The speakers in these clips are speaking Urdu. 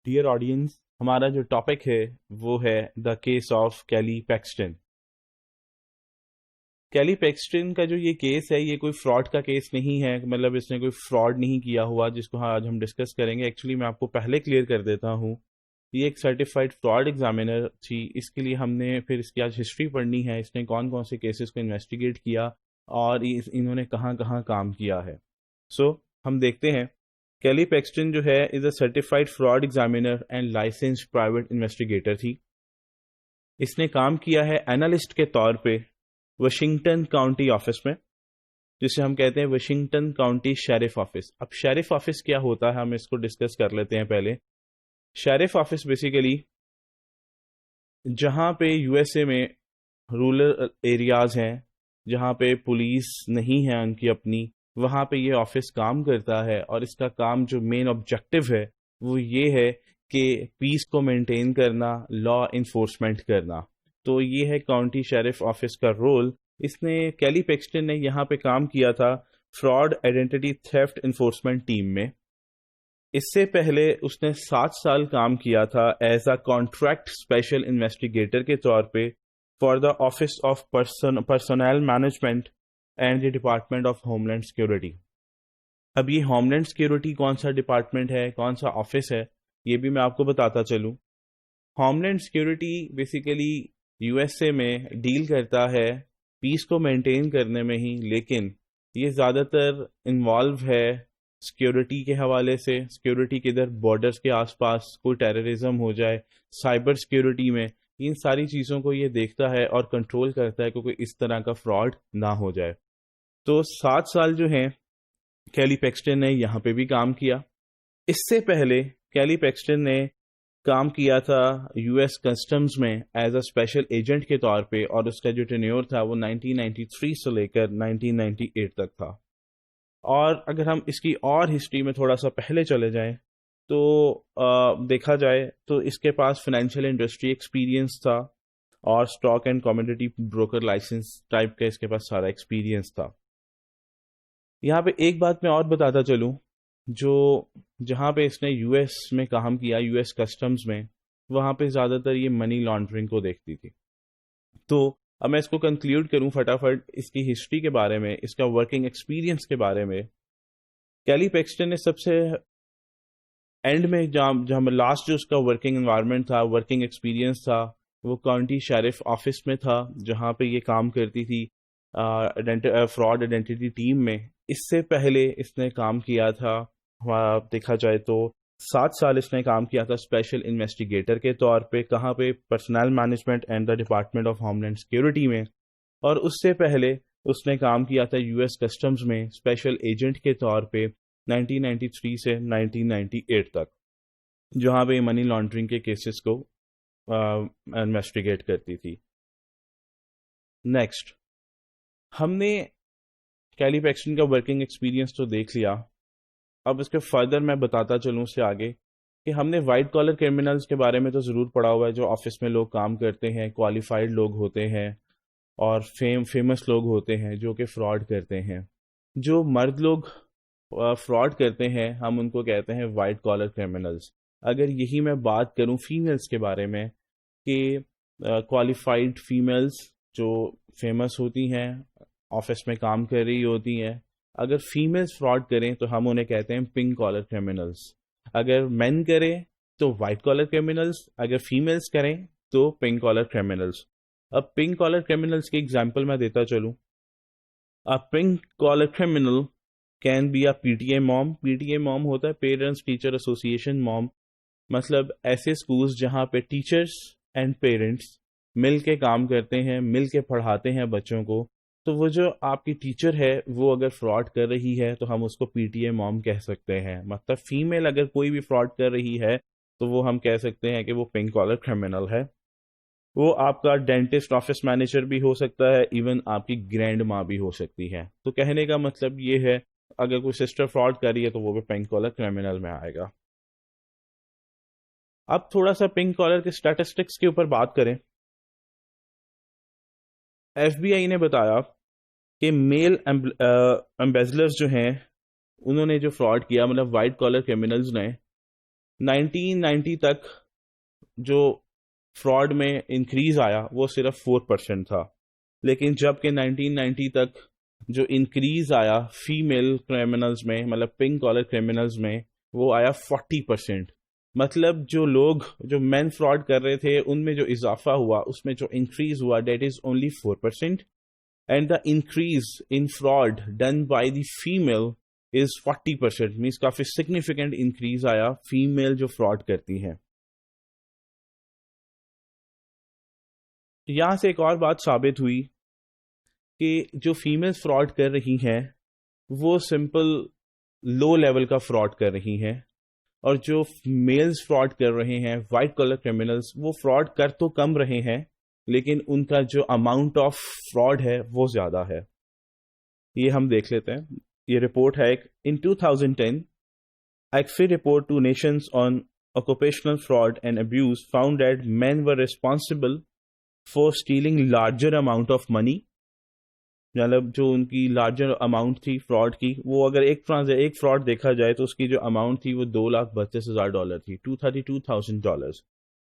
ڈیئر آڈینس، ہمارا جو ٹاپک ہے وہ ہے دا کیس آف کیلی پیکسٹن. کیلی پیکسٹن کا جو یہ کیس ہے یہ کوئی فراڈ کا کیس نہیں ہے، مطلب اس نے کوئی فراڈ نہیں کیا ہوا جس کو آج ہم ڈسکس کریں گے. ایکچولی میں آپ کو پہلے کلیئر کر دیتا ہوں، یہ ایک سرٹیفائڈ فراڈ ایگزامینر تھی. اس کے لیے ہم نے پھر اس کی آج ہسٹری پڑھنی ہے، اس نے کون کون سے کیسز کو انویسٹیگیٹ کیا اور انہوں نے کہاں کہاں کام کیا ہے. سو ہم دیکھتے ہیں. کیلی پیکسٹن جو ہے is a certified fraud examiner and licensed private investigator تھی. اس نے کام کیا ہے اینالسٹ کے طور پہ واشنگٹن کاؤنٹی آفس میں، جسے ہم کہتے ہیں واشنگٹن کاؤنٹی شیرف آفس. اب شیرف آفس کیا ہوتا ہے ہم اس کو ڈسکس کر لیتے ہیں پہلے. شیرف آفس بیسیکلی جہاں پہ یو ایس اے میں رورل ایریاز ہیں، جہاں پہ پولیس نہیں ہے ان کی اپنی، وہاں پہ یہ آفس کام کرتا ہے. اور اس کا کام جو مین آبجیکٹو ہے وہ یہ ہے کہ پیس کو مینٹین کرنا، لا انفورسمنٹ کرنا. تو یہ ہے کاؤنٹی شیرف آفس کا رول. اس نے کیلی پیکسٹن نے یہاں پہ کام کیا تھا fraud identity theft enforcement team میں. اس سے پہلے اس نے 7 سال کام کیا تھا as a contract special investigator کے طور پہ for the office of personnel management and the department of homeland security. اب یہ ہوم لینڈ سیکورٹی کون سا ڈپارٹمنٹ ہے، کون سا آفس ہے، یہ بھی میں آپ کو بتاتا چلوں. Homeland security basically U S A میں ڈیل کرتا ہے پیس کو مینٹین کرنے میں ہی، لیکن یہ زیادہ تر انوالو ہے سیکورٹی کے حوالے سے. سیکورٹی کے ادھر بارڈرز کے آس پاس کوئی ٹیررزم ہو جائے، سائبر سیکورٹی میں، ان ساری چیزوں کو یہ دیکھتا ہے اور کنٹرول کرتا ہے کہ کوئی اس طرح کا فراڈ نہ ہو جائے. تو 7 سال جو ہیں کیلی پیکسٹن نے یہاں پہ بھی کام کیا. اس سے پہلے کیلی پیکسٹن نے کام کیا تھا یو ایس کسٹمز میں ایز اے اسپیشل ایجنٹ کے طور پہ، اور اس کا جو ٹینیور تھا وہ 1993 سے لے کر 1998 تک تھا. اور اگر ہم اس کی اور ہسٹری میں تھوڑا سا پہلے چلے جائیں تو دیکھا جائے تو اس کے پاس فائنینشیل انڈسٹری ایکسپیرینس تھا اور stock and commodity broker license type کا اس کے پاس سارا ایکسپیرینس تھا. یہاں پہ ایک بات میں اور بتاتا چلوں، جو جہاں پہ اس نے یو ایس میں کام کیا، یو ایس کسٹمز میں، وہاں پہ زیادہ تر یہ منی لانڈرنگ کو دیکھتی تھی. تو اب میں اس کو کنکلیوڈ کروں فٹافٹ اس کی ہسٹری کے بارے میں، اس کا ورکنگ ایکسپیرینس کے بارے میں. کیلی پیکسٹن نے سب سے اینڈ میں جہاں لاسٹ جو اس کا ورکنگ انوائرمنٹ تھا، ورکنگ ایکسپیرینس تھا، وہ کاؤنٹی شیرف آفس میں تھا جہاں پہ یہ کام کرتی تھی فراڈ آئیڈینٹی ٹیم میں. اس سے پہلے اس نے کام کیا تھا، دیکھا جائے تو 7 سال اس نے کام کیا تھا اسپیشل انویسٹیگیٹر کے طور پہ. کہاں پہ؟ Personnel management and the department of homeland security میں. اور اس سے پہلے اس نے کام کیا تھا یو ایس کسٹمز میں اسپیشل ایجنٹ کے طور پہ 1993 سے 1998 تک، جہاں پہ منی لانڈرنگ کے کیسز کو انویسٹیگیٹ کرتی تھی. نیکسٹ، ہم نے کیلی پیکسٹن کا ورکنگ ایکسپیرینس تو دیکھ لیا. اب اس کے فردر میں بتاتا چلوں اس سے آگے کہ ہم نے وائٹ کالر کرمنلز کے بارے میں تو ضرور پڑھا ہوا ہے، جو آفس میں لوگ کام کرتے ہیں، کوالیفائڈ لوگ ہوتے ہیں اور فیمس لوگ ہوتے ہیں جو کہ فراڈ کرتے ہیں. جو مرد لوگ فراڈ کرتے ہیں ہم ان کو کہتے ہیں وائٹ کالر کرمنلز. اگر یہی میں بات کروں فیمیلز کے بارے میں کہ کوالیفائڈ فیمیلز جو فیمس ہوتی ہیں، آفس میں کام کر رہی ہوتی ہیں، اگر فیمیلز فراڈ کریں تو ہم انہیں کہتے ہیں پنک کالر کرمنلز. اگر مین کریں تو وائٹ کالر کرمنلز، اگر فیمیلز کریں تو پنک کالر کرمنلز. اب پنک کالر کرمنلز کی ایگزامپل میں دیتا چلوں. Pink collar criminal can be a P T A mom. P T A mom ہوتا ہے پیرنٹس ٹیچر ایسوسیشن موم، مطلب ایسے اسکولز جہاں پہ ٹیچرس اینڈ پیرنٹس مل کے کام کرتے ہیں، مل کے پڑھاتے ہیں بچوں کو. تو وہ جو آپ کی ٹیچر ہے وہ اگر فراڈ کر رہی ہے تو ہم اس کو پی ٹی اے موم کہہ سکتے ہیں. مطلب فیمیل اگر کوئی بھی فراڈ کر رہی ہے تو وہ ہم کہہ سکتے ہیں کہ وہ پنک کالر کرمنل ہے. وہ آپ کا ڈینٹسٹ آفس مینیجر بھی ہو سکتا ہے، ایون آپ کی گرینڈ ماں بھی ہو سکتی ہے. تو کہنے کا مطلب یہ ہے اگر کوئی سسٹر فراڈ کر رہی ہے تو وہ بھی پنک کالر کرمنل میں آئے گا. اب تھوڑا سا پنک کالر کے اسٹیٹسٹکس کے اوپر بات کریں. ایف بی آئی نے بتایا کہ میل ایمبیزلرز جو ہیں انہوں نے جو فراڈ کیا، مطلب وائٹ کالر کرمنلز نے 1990 تک جو فراڈ میں انکریز آیا وہ صرف 4% تھا، لیکن جب کہ 1990 تک جو انکریز آیا فیمیل کرمنلز میں، مطلب پنک کالر کرمنلز میں، وہ آیا 40%. مطلب جو لوگ جو مین فراڈ کر رہے تھے ان میں جو اضافہ ہوا، اس میں جو انکریز ہوا، that is only 4%. And the increase in fraud done by the female is 40%. Means coffee significant increase آیا فیمیل جو فراڈ کرتی ہیں. یہاں سے ایک اور بات ثابت ہوئی کہ جو فیمیل فراڈ کر رہی ہیں وہ سمپل لو لیول کا فراڈ کر رہی ہیں، اور جو میلز فراڈ کر رہے ہیں وائٹ کلر کرمنلز، وہ فراڈ کر تو کم رہے ہیں لیکن ان کا جو اماؤنٹ آف فراڈ ہے وہ زیادہ ہے. یہ ہم دیکھ لیتے ہیں. یہ رپورٹ ہے in 2010 ACFE report to nations on occupational fraud and abuse found that men were responsible for stealing larger amount of money. مطلب جو ان کی لارجر اماؤنٹ تھی فراڈ کی، وہ اگر ایک فراڈ دیکھا جائے تو اس کی جو اماؤنٹ تھی وہ $2,32,000 تھی، $232,000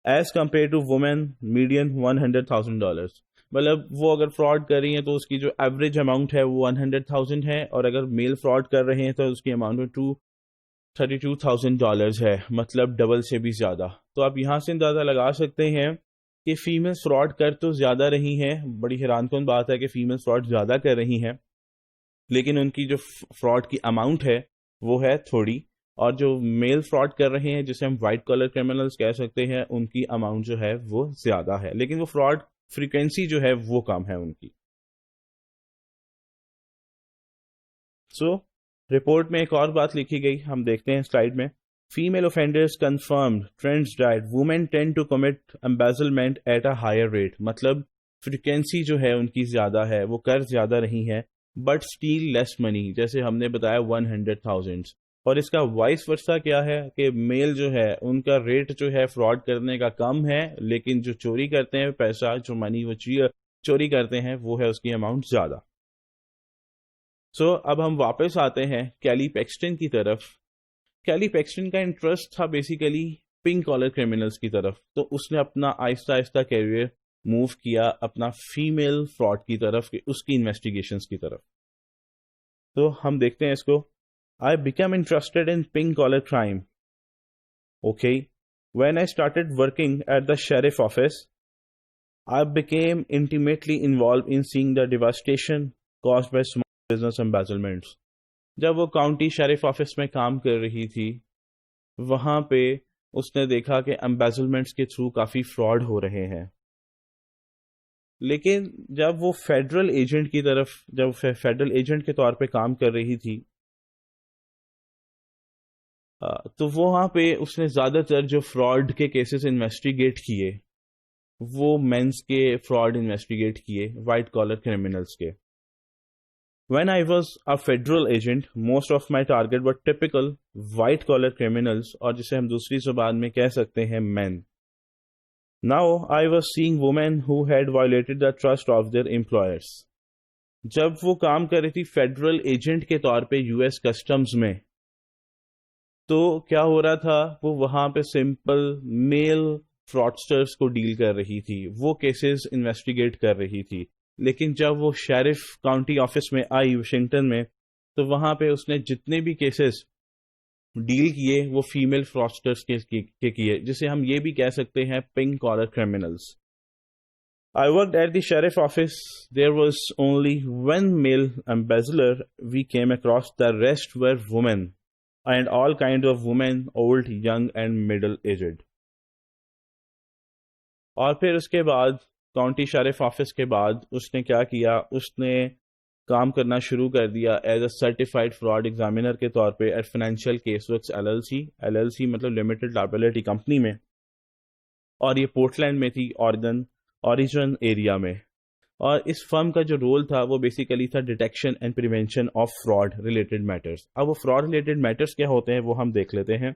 as compare to women median $100,000. مطلب وہ اگر فراڈ کر رہی ہیں تو اس کی جو ایوریج اماؤنٹ ہے وہ 100,000 ہے، اور اگر میل فراڈ کر رہے ہیں تو اس کی اماؤنٹ $232,000 ہے، مطلب ڈبل سے بھی زیادہ. تو آپ یہاں سے اندازہ لگا سکتے ہیں کہ فیمیل فراڈ کر تو زیادہ رہی ہیں. بڑی حیران کن بات ہے کہ فیمیل فراڈ زیادہ کر رہی ہیں، لیکن ان کی جو فراڈ کی اماؤنٹ ہے وہ ہے تھوڑی، اور جو میل فراڈ کر رہے ہیں جسے ہم وائٹ کلر کرمنلز کہہ سکتے ہیں، ان کی اماؤنٹ جو ہے وہ زیادہ ہے، لیکن وہ فراڈ فریکوینسی جو ہے وہ کم ہے ان کی. رپورٹ میں ایک اور بات لکھی گئی، ہم دیکھتے ہیں سلائیڈ میں. Female offenders confirmed trends that women tend to commit embezzlement at a higher rate. مطلب فریکوینسی جو ہے ان کی زیادہ ہے، وہ کر زیادہ رہی ہیں، بٹ اسٹیل لیس منی، جیسے ہم نے بتایا 100,000. اور اس کا وائس ورثہ کیا ہے کہ میل جو ہے ان کا ریٹ جو ہے فراڈ کرنے کا کم ہے، لیکن جو چوری کرتے ہیں پیسہ، جو منی وہ چوری کرتے ہیں، وہ ہے اس کی اماؤنٹ زیادہ. اب ہم واپس آتے ہیں کیلی پیکسٹن کی طرف. کیلی پیکسٹن کا انٹرسٹ تھا بیسیکلی پنک کالر کرمنلز کی طرف، تو اس نے اپنا آہستہ آہستہ کیریئر موو کیا اپنا فیمیل فراڈ کی طرف، اس کی انویسٹیگیشنز کی طرف. تو ہم دیکھتے ہیں اس کو. I became interested in pink collar crime. Okay. When I started working at the sheriff office, I became intimately involved in seeing the devastation caused by small business embezzlements. جب وہ کاؤنٹی شیرف آفس میں کام کر رہی تھی، وہاں پہ اس نے دیکھا کہ embezzlements کے تھرو کافی فراڈ ہو رہے ہیں. لیکن جب وہ فیڈرل ایجنٹ کے طور پہ کام کر رہی تھی، تو وہاں پہ اس نے زیادہ تر جو فراڈ کے کیسز انویسٹیگیٹ کیے وہ مینس کے فراڈ انویسٹیگیٹ کیے، وائٹ کالر کرمنلز کے. When I was a federal agent, most of my target were typical white collar criminals، اور جسے ہم دوسری زبان میں کہہ سکتے ہیں men. Now I was seeing women who had violated the trust of their employers. جب وہ کام کر رہی تھی فیڈرل ایجنٹ کے طور پہ یو ایس کسٹمز میں، تو کیا ہو رہا تھا، وہ وہاں پہ سمپل میل فراڈسٹرز کو ڈیل کر رہی تھی، وہ کیسز انویسٹیگیٹ کر رہی تھی. لیکن جب وہ شیرف کاؤنٹی آفس میں آئی واشنگٹن میں، تو وہاں پہ اس نے جتنے بھی کیسز ڈیل کیے وہ فیمیل فراڈسٹرز کے کیے، جسے ہم یہ بھی کہہ سکتے ہیں pink collar criminals. I worked at the sheriff office. There was only one male embezzler we came across. The rest were women. And all kinds of women, old, young and middle aged. اور پھر اس کے بعد کاؤنٹی شیرف آفس کے بعد اس نے کیا کیا، اس نے کام کرنا شروع کر دیا as a certified fraud examiner کے طور پہ at Financial Case Works LLC مطلب لمیٹڈ لائبلٹی کمپنی میں، اور یہ پورٹلینڈ میں تھی، اوریجن ایریا میں. اور اس فرم کا جو رول تھا وہ بیسیکلی تھا detection and prevention of fraud related matters. اب وہ فراڈ ریلیٹڈ میٹرز کیا ہوتے ہیں وہ ہم دیکھ لیتے ہیں.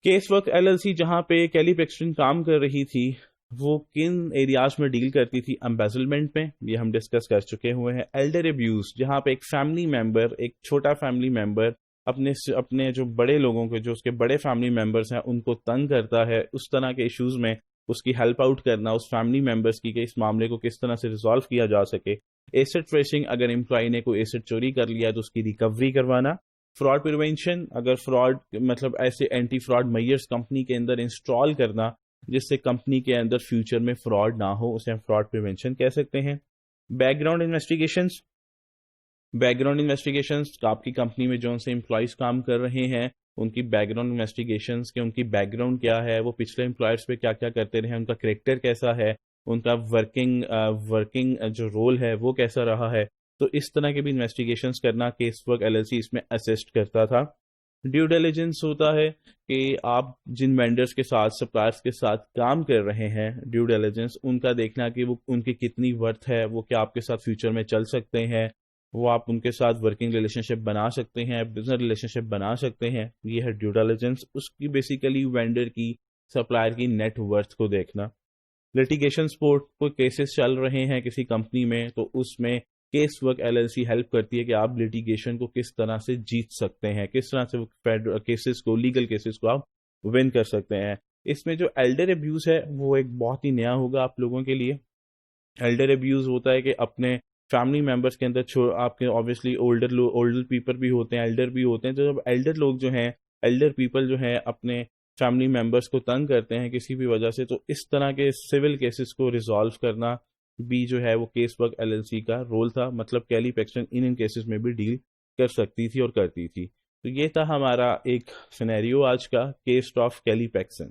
کیس ورک LLC جہاں پہ کیلی پیکسٹن کام کر رہی تھی، وہ کن ایریاز میں ڈیل کرتی تھی؟ embezzlement میں، یہ ہم ڈسکس کر چکے ہوئے ہیں. ایلڈر ابیوز، جہاں پہ ایک فیملی ممبر، ایک چھوٹا فیملی ممبر اپنے جو بڑے لوگوں کے جو اس کے بڑے فیملی ممبرس ہیں ان کو تنگ کرتا ہے، اس طرح کے ایشوز میں اس کی ہیلپ آؤٹ کرنا اس فیملی ممبرس کی کہ اس معاملے کو کس طرح سے ریزالو کیا جا سکے. ایسٹ ٹریسنگ، اگر امپلائی نے کوئی ایسٹ چوری کر لیا تو اس کی ریکوری کروانا. فراڈ پریونشن، اگر فراڈ مطلب ایسے اینٹی فراڈ میئرس کمپنی کے اندر انسٹال کرنا جس سے کمپنی کے اندر فیوچر میں فراڈ نہ ہو، اسے ہم فراڈ پریونشن کہہ سکتے ہیں. Back ground investigations, back ground investigations آپ کی کمپنی میں جو سے امپلائیز کام کر رہے ہیں ان کی بیک گراؤنڈ انویسٹیگیشنز، کہ ان کی بیک گراؤنڈ کیا ہے، وہ پچھلے امپلائرس پہ کیا کیا کرتے رہے، ان کا کریکٹر کیسا ہے، ان کا ورکنگ جو رول ہے وہ کیسا رہا ہے. تو اس طرح کے بھی انویسٹیگیشنز کرنا کیس ورک LLC اس میں اسسٹ کرتا تھا. ڈیو ڈیلیجنس ہوتا ہے کہ آپ جن وینڈرز کے ساتھ، سپلائرس کے ساتھ کام کر رہے ہیں، ڈیو ڈیلیجنس ان کا دیکھنا کہ وہ ان کی کتنی ورتھ ہے، وہ کیا آپ کے ساتھ فیوچر میں چل سکتے ہیں، وہ آپ ان کے ساتھ ورکنگ ریلیشن شپ بنا سکتے ہیں، بزنس ریلیشن شپ بنا سکتے ہیں. یہ ہے ڈیو ڈیلیجنس. اس کی بیسیکلی وینڈر کی، سپلائر کی نیٹ ورتھ کو دیکھنا. لٹیگیشن سپورٹ، کوئی کیسز چل رہے ہیں کسی کمپنی میں تو اس میں کیس ورک LLC ہیلپ کرتی ہے کہ آپ لٹیگیشن کو کس طرح سے جیت سکتے ہیں، کس طرح سے کیسز کو، لیگل کیسز کو آپ ون کر سکتے ہیں. اس میں جو ایلڈر ابیوز ہے وہ ایک بہت ہی نیا ہوگا آپ لوگوں کے لیے. ایلڈر ابیوز ہوتا ہے کہ اپنے فیملی ممبرس کے اندر آپ کے اوبیسلی اولڈر پیپل بھی ہوتے ہیں، ایلڈر بھی ہوتے ہیں. تو جب ایلڈر لوگ جو ہیں، ایلڈر پیپل جو ہیں اپنے فیملی ممبرس کو تنگ کرتے ہیں کسی بھی وجہ سے، تو اس طرح کے سول کیسز کو ریزالو کرنا بھی جو ہے وہ کیس ورک LLC کا رول تھا. مطلب کیلی پیکسن ان کیسز میں بھی ڈیل کر سکتی تھی اور کرتی تھی. تو یہ تھا ہمارا ایک سینیریو آج کا، کیس آف کیلی پیکسن.